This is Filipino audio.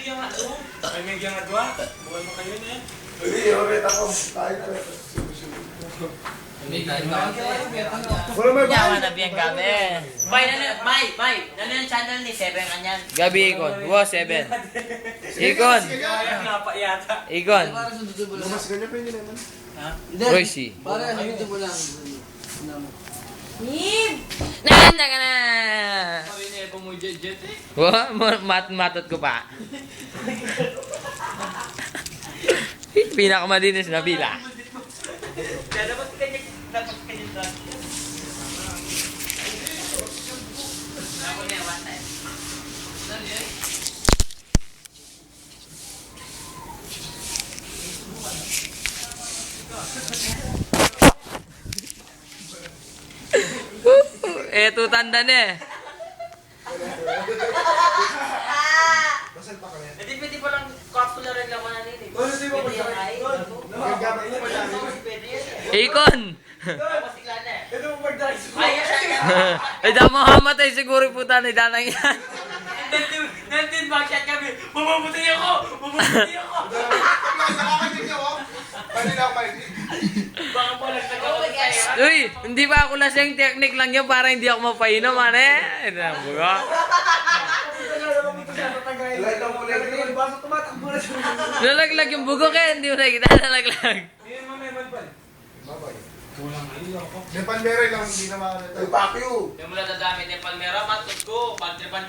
media nga to. May media nga to ha. Bukan mo kayo na. Hindi, oret ako. Tayo na. Yawa na biyang gabi. Bay, nano yung channel ni Seven kanyan. Gabi Ikon. Wow, 7. Ikon. Kaya napa yata. Ikon. Mas ganyan pa hindi naman. Royce. Para sa video mo lang. Nanda ka na. Sabi niya kung mo jet eh. Wow, matot ko pa. Pinakamalinis na pila. Dapat kanya to. Ako na one time. Eto tanda na eh. Basal pa kaya. Hindi pwede pa lang capsule rin lang na nini. Di ba Pwede yung ay. Nagagamit mo madami. Pwede yan. Ikon. Tapos tigla na eh. Ito mo magdahil sa Ay, Ay, damo hamatay siguro yung puta ni danang yan. Nandun bagshat kami. Mamamatay ako! Mamamatay ako! Nakakanig niyo, oh. Kanina ako mahilig. Baka mo lang nagkakamatay. Uy, hindi ba ako lasing technique lang yun para hindi ako mapainom, ane? Ito ang buka. Lahat ng muli. Baso tumatakbo na siya. Nalaglag yung bugok eh, hindi mo nakikita nalaglag. Hindi mo may manpan. Babay. Kulang ay ako. May pandere lang, hindi na makakita. Ay, pakyo. Yung mula dadamit yung palmera, matod ko. Pagtripan